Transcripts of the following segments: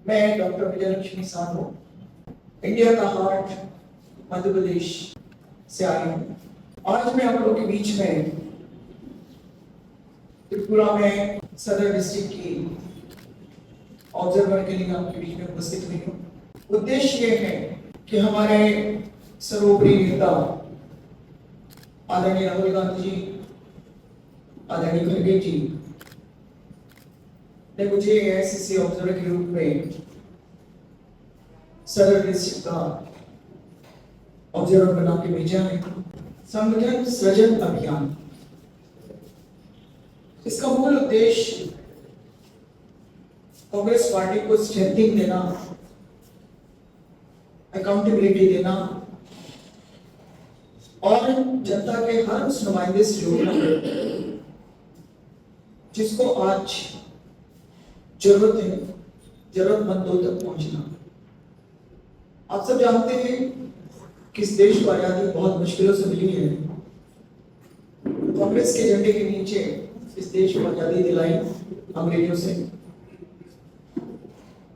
मैं doctor Vijayalakshmi Sahu India का heart Madhya Pradesh से आई हूँ। आज मैं आप लोगों के बीच में त्रिपुरा में सदर डिस्ट्रिक्ट की ऑब्जर्वर के लिए आपके बीच में उपस्थित हुई हूँ। उद्देश्य ये है कि हमारे सर्वोपरि नेता आदरणीय राहुल गांधी जी, आदरणीय खड़गे जी ने मुझे एआईसीसी ऑब्जर्वर के रूप में सदर डिस्ट्रिक्ट का ऑब्जर्वर बना के भेजा है। संगठन सृजन अभियान, इसका मूल उद्देश्य कांग्रेस पार्टी को स्ट्रेंथिंग देना, अकाउंटेबिलिटी देना और जनता के हर उस नुमाइंदे से जोड़ना जिसको आज जरूरत है, जरूरतमंदों तक पहुंचना। आप सब जानते हैं कि इस देश को आजादी बहुत मुश्किलों से मिली है। कांग्रेस के झंडे के नीचे इस देश को आजादी दिलाई अंग्रेजों से।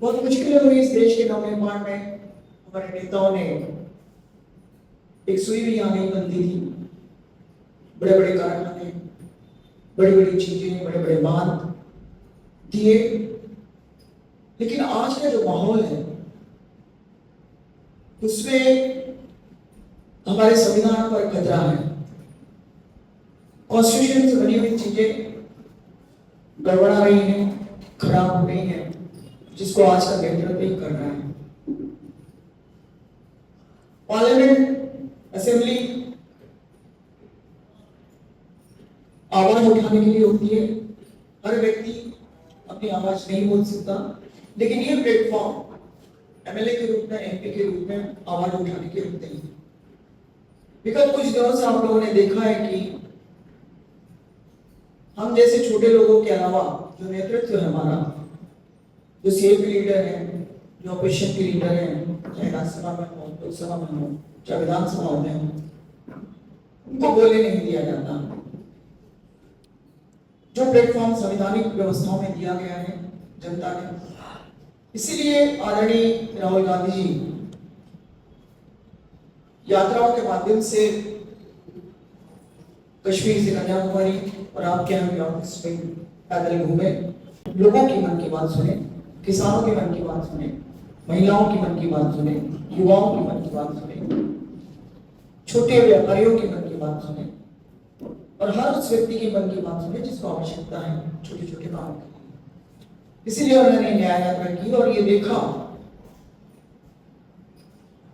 बहुत मुश्किलें हुई इस देश के नवनिर्माण में। हमारे नेताओं ने एक सुई भी यहाँ नहीं बनती थी। बड़े बड़े कारखाने, बड़ी बड़ी चीजें, बड़े बड़े बांध दिए, लेकिन आज का जो माहौल है उसमें हमारे संविधान पर खतरा है। कॉन्स्टिट्यूशन से बनी हुई चीजें गड़बड़ा रही हैं, खराब हो रही हैं, जिसको आज का नेतृत्व नहीं कर रहा है। पार्लियामेंट, असेंबली आवाज उठाने के लिए होती है। हर व्यक्ति अपनी आवाज नहीं बोल सकता, लेकिन ये प्लेटफॉर्म एमएलए के रूप में, एमपी के रूप में आवाज उठाने के रूप में। विगत कुछ दिनों से आप लोगों ने देखा है कि हम जैसे छोटे लोगों के अलावा जो नेतृत्व है हमारा, जो सीएम के लीडर हैं, जो अपोजिशन के लीडर हैं, चाहे राज्यसभा में हो, लोकसभा में हो, चाहे विधानसभा में हो, उनको बोलने नहीं दिया जाता। जो प्लेटफॉर्म संवैधानिक व्यवस्थाओं में दिया गया है जनता ने, इसीलिए आदरणीय राहुल गांधी जी यात्राओं के माध्यम से कश्मीर से कन्याकुमारी और आपके यहाँ भी ऑफिस में पैदल घूमे, लोगों की मन की बात सुने, किसानों के मन की बात सुने, महिलाओं की मन की बात सुने, युवाओं की मन की बात सुने, छोटे व्यापारियों की मन की बात सुने और हर उस व्यक्ति की मन की बात सुने जिसको आवश्यकता है छोटे छोटे कामों की। इसीलिए उन्होंने न्याय यात्रा की और ये देखा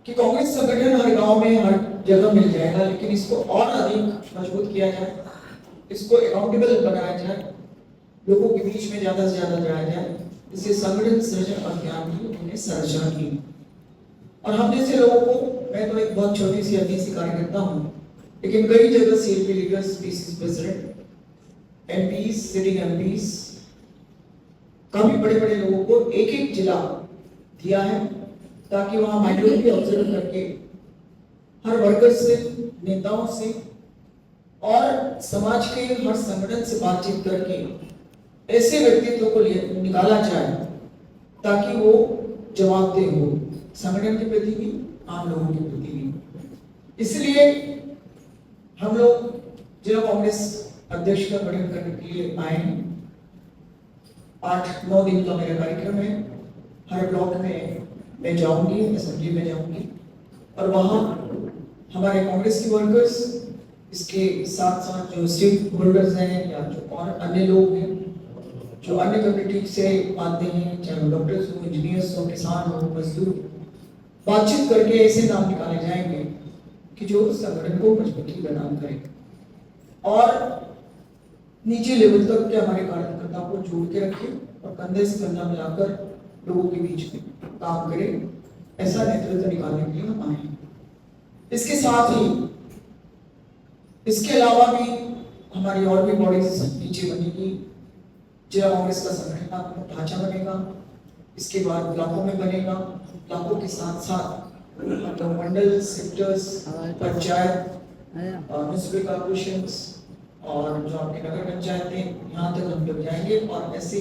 कि कांग्रेस संगठन हर गांव में, हर जगह मिल जाएगा, लेकिन इसको और अधिक मजबूत किया जाए, इसको अकाउंटेबल बनाया जाए, लोगों के बीच में ज्यादा से ज्यादा जाया जाए। इससे संगठन सृजन अभियान की उन्होंने संरचना की। और हम जैसे लोगों को, मैं तो एक बहुत छोटी सी अति सी कार्यकर्ता हूँ, लेकिन कई जगह CLP leaders, PCC president, MPs, sitting MPs, काफी बड़े बड़े लोगों को एक एक जिला दिया है ताकि वहां माइनॉरिटी ऑब्जर्व करके हर वर्कर से, नेताओं से और समाज के हर संगठन से बातचीत करके ऐसे व्यक्तित्व को निकाला जाए ताकि वो जवाबदेह हो संगठन के प्रति भी, आम लोगों के प्रति भी। इसलिए हम लोग जिला कांग्रेस अध्यक्ष का गठन करने के लिए आए हैं। 8-9 दिन का मेरा कार्यक्रम है। हर ब्लॉक में मैं जाऊंगी, असेंबली में जाऊंगी और वहां हमारे कांग्रेस के वर्कर्स, इसके साथ साथ जो स्टेक होल्डर्स हैं या जो और अन्य लोग हैं जो अन्य कम्युनिटी से आते हैं, चाहे डॉक्टर्स हो, इंजीनियर्स हो, किसान हो, मजदूर, बातचीत करके ऐसे नाम निकाले जाएंगे कि जो संगठन को मजबूती प्रदान करें और नीचे लेवल तक के हमारे कार्यकर्ताओं को जोड़ के रखें और कंधे से कंधा मिलाकर लोगों के बीच में काम करें। ऐसा नेतृत्व निकालने के लिए हम आए हैं। इसके साथ ही, इसके अलावा भी हमारी और भी बॉडीज नीचे बनेगी। जिला कांग्रेस का संगठनात्मक ढांचा बनेगा, इसके बाद ब्लॉकों में बनेगा, ब्लॉकों के साथ साथ मंडल, सेक्टर्स, पंचायत, म्युनिसिपल कॉर्पोरेशंस और जो आपके नगर पंचायतें, यहाँ तक हम लोग जाएंगे और ऐसे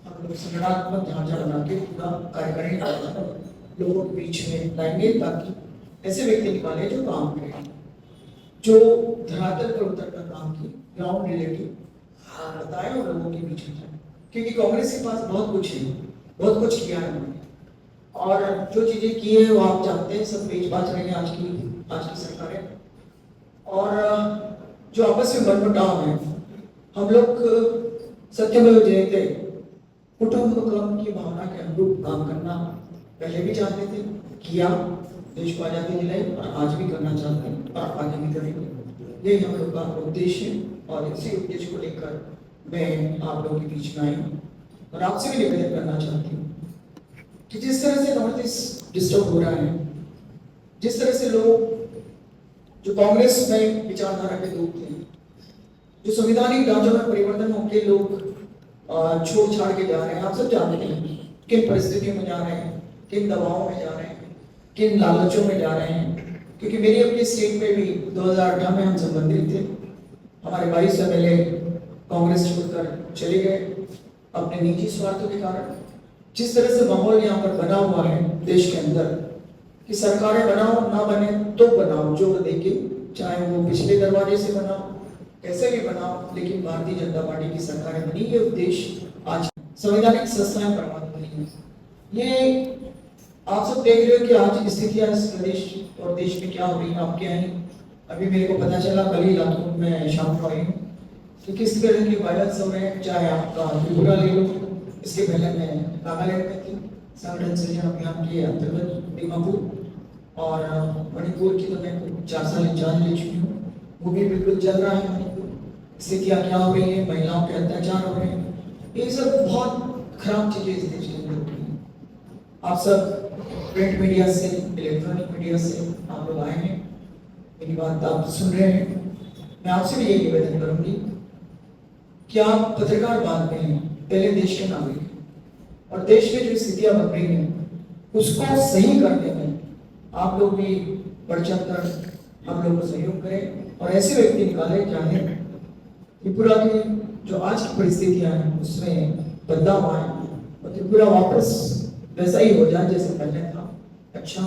हम संगठनात्मक ढांचा बना के पूरा कार्यकारिणी लोगों के बीच में लाएंगे, ताकि ऐसे व्यक्ति निकाले जो काम करें, जो धरातल पर उतर कर काम की ग्राउंड रिलेटिव बताएं और लोगों के बीच में जाए। क्योंकि कांग्रेस के पास बहुत कुछ है, बहुत कुछ किया है उन्होंने, और जो चीजें की है वो आप जानते हैं, सब बेच बाच रहे हैं आज की सरकारें। और जो आपस में मनमुटाव है, हम लोग सत्यमेव जयते कुटुंबकम की भावना के अनुरूप काम करना पहले भी चाहते थे, किया, देश को आजादी दिलाई और आज भी करना चाहते हैं और आगे भी करेंगे। यही हम लोग का उद्देश्य है और इसी उद्देश्य को लेकर मैं आप लोगों के बीच में आई हूँ और आपसे भी निवेदन करना चाहती हूँ कि जिस तरह से नॉर्थ ईस्ट डिस्टर्ब हो रहा है, जिस तरह से लोग जो कांग्रेस में विचारधारा के लोग थे, जो संवैधानिक ढांचों में परिवर्तन होकर लोग छोड़ छाड़ के जा रहे हैं, आप सब जानते हैं किन परिस्थितियों में जा रहे हैं, किन दबावों में जा रहे हैं, किन लालचों में जा रहे हैं। क्योंकि मेरी अपनी स्टेट में भी 2018 में हम संबंधित थे, हमारे 22 MLA कांग्रेस छोड़कर चले गए अपने निजी स्वार्थों के कारण। जिस तरह से माहौल यहाँ पर बना हुआ है देश के अंदर कि सरकारें बनाओ ना बने तो बनाओ, जोर देके, चाहे वो पिछले दरवाजे से बनाओ, कैसे भी बनाओ, लेकिन भारतीय जनता पार्टी की सरकारें बनी। ये उद्देश्य आज संवैधानिक संस्थाएं बर्बाद बनी है। ये आप सब देख रहे हो कि आज स्थितियां इस प्रदेश और देश में क्या हो रही है, आपके यहाँ अभी मेरे को पता चला, कल ही लातूर में शाम को आई हूँ कि किस तरह के वायलेंस हो रहे हैं। चाहे आपका त्रिपुरा ले लो, इसके पहले मैं नागालैंड में थी, संगठन सृजन अभियान के अंतर्गत दीमापुर, और मणिपुर की तो मैं 4 साल इंचार्ज ले चुकी हूँ, वो भी बिल्कुल चल रहा है। मणिपुर स्थितियाँ क्या हो रही है, महिलाओं के अत्याचार हो रहे हैं, ये सब बहुत खराब चीजें इस देश के अंदर हो रही हैं। आप सब प्रिंट मीडिया से, इलेक्ट्रॉनिक मीडिया से आप लोग आए हैं, मेरी बात आप सुन रहे हैं। मैं आपसे भी यही निवेदन करूंगी कि आप पत्रकार बाद में हैं, पहले देश के नागरिक हैं, और देश में जो स्थितियां बन रही हैं उसको सही करने में आप लोग भी बढ़ चढ़ कर हम लोग को सहयोग करें और ऐसे व्यक्ति निकाले चाहे त्रिपुरा की जो आज की परिस्थितियां हैं उसमें बदलाव आए और त्रिपुरा वापस वैसा ही हो जाए जैसे पहले था, अच्छा,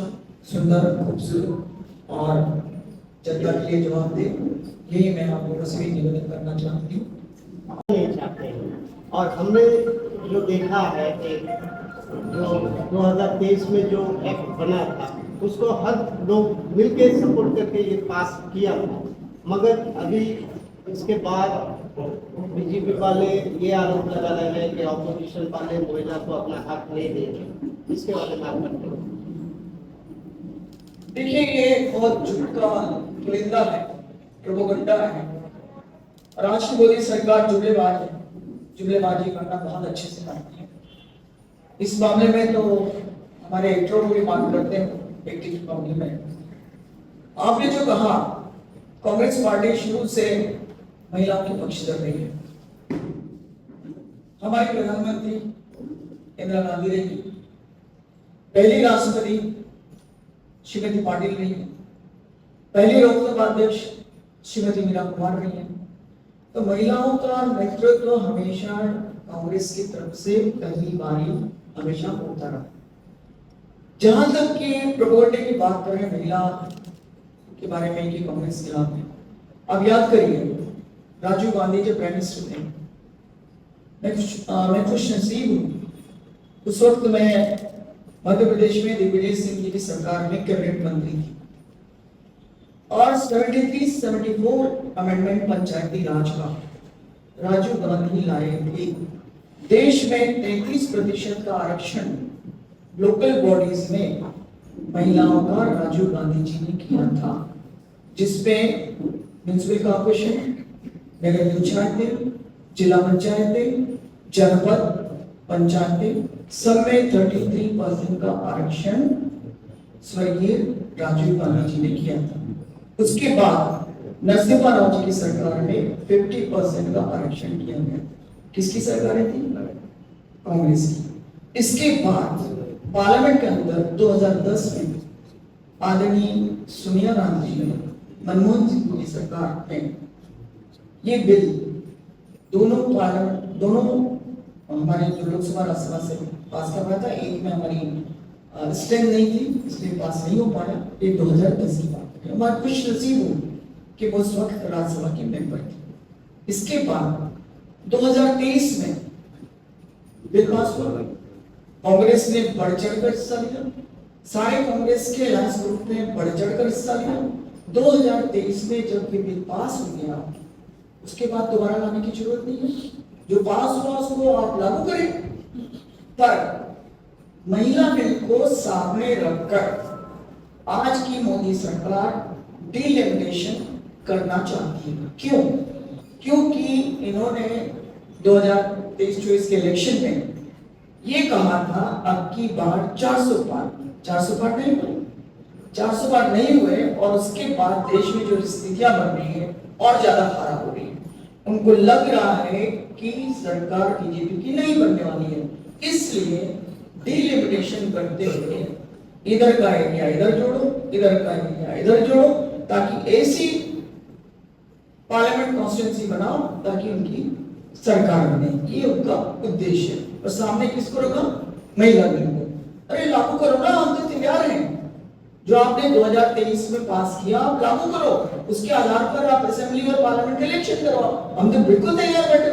सुंदर, खूबसूरत और जनता के लिए जवाब दे। यही मैं आप लोगों से भी निवेदन करना चाहती हूँ। नहीं चाहते हैं। और हमने जो देखा है कि जो 2023 में जो एक्ट बना था उसको हर लोग मिलके सपोर्ट करके ये पास किया था, मगर अभी इसके बाद बीजेपी वाले ये आरोप लगा रहे हैं कि ऑपोजिशन वाले महिला को अपना हक नहीं देंगे। इसके बारे में आप करते हैं? देखिए, ये बहुत झूठा पुलिंदा है, प्रोपोगंडा है, और आज की मोदी सरकार जुमलेबाज है, जुमलेबाजी करना बहुत अच्छे से करती है। इस मामले में तो हमारे एक्टरों को भी मांग करते हैं, एक्टिव के मामले में आपने जो कहा, कांग्रेस पार्टी शुरू से महिलाओं के पक्ष कर रही है। हमारी प्रधानमंत्री इंदिरा गांधी रही, पहली राष्ट्रपति श्रीमती पाटिल रही है, पहली लोकसभा अध्यक्ष श्रीमती मीरा कुमार रही है। तो महिलाओं का नेतृत्व हमेशा कांग्रेस की तरफ से पहली बारी हमेशा होता रहा। जहां तक कि प्रोपोगंडे की बात करें महिला के बारे में कि कांग्रेस के खिलाफ है, अब याद करिए राजीव गांधी जब प्राइम मिनिस्टर थे, मैं खुश नसीब हूँ, उस वक्त मैं मध्य प्रदेश में दिग्विजय सिंह जी की सरकार में कैबिनेट मंत्री थी और 73-74 अमेंडमेंट पंचायती राज का राजीव गांधी लाए थे। देश में 33% का आरक्षण लोकल बॉडीज में महिलाओं का राजीव गांधी जी ने किया था, जिसमें म्युनिसिपल कॉर्पोरेशन, नगर पंचायतें, जिला पंचायतें, जनपद पंचायतें, सब में 33% का आरक्षण स्वर्गीय राजीव गांधी जी ने किया था। उसके बाद नरसिम्हा राव जी की सरकार में 50% का आरक्षण किया गया। किसकी सरकारें थी? कांग्रेस की। इसके बाद पार्लियामेंट के अंदर 2010 में आदरणीय सोनिया गांधी जी ने मनमोहन सिंह की सरकार में ये बिल दोनों हमारे जो लोकसभा राज्यसभा से पास कर रहा था, एक में हमारी स्ट्रेंथ नहीं थी, इसलिए पास नहीं हो पाया। ये 2010 की बात है। मैं खुश नसीब हूँ कि वो उस वक्त राज्यसभा के मेंबर थे। इसके बाद 2023 में बिल पास हुआ, कांग्रेस ने बढ़ चढ़कर हिस्सा लिया, सारे कांग्रेस के अलायंस ग्रुप ने बढ़ चढ़कर हिस्सा लिया। 2023 में जब ये बिल पास हो गया, उसके बाद दोबारा लाने की जरूरत नहीं है। जो पास हुआ उसको आप लागू करें, पर महिला बिल को सामने रखकर आज की मोदी सरकार डिलिमिटेशन करना चाहती है। क्यों? क्योंकि इन्होंने 2023-24 के इलेक्शन में ये कहा था अब की बार 400 पार नहीं हुए, 400 पार नहीं हुए, और उसके बाद देश में जो स्थितियां बन रही है और ज्यादा खराब हो रही है। उनको लग रहा है कि सरकार बीजेपी की नहीं बनने वाली है, इसलिए डिलिमिटेशन करते हुए इधर का एरिया इधर जोड़ो, इधर का एरिया इधर जोड़ो, ताकि ऐसी पार्लियामेंट कॉन्स्टिट्यूंसी बनाओ ताकि उनकी सरकार बने। ये उनका उद्देश्य है। और सामने किसको रखा? महिला बिल को। अरे लागू करो ना, हम तो तैयार हैं। जो आपने 2023 में पास किया आप लागू करो, उसके आधार पर आप असेंबली और पार्लियामेंट इलेक्शन करवाओ। हम तो बिल्कुल तैयार बैठे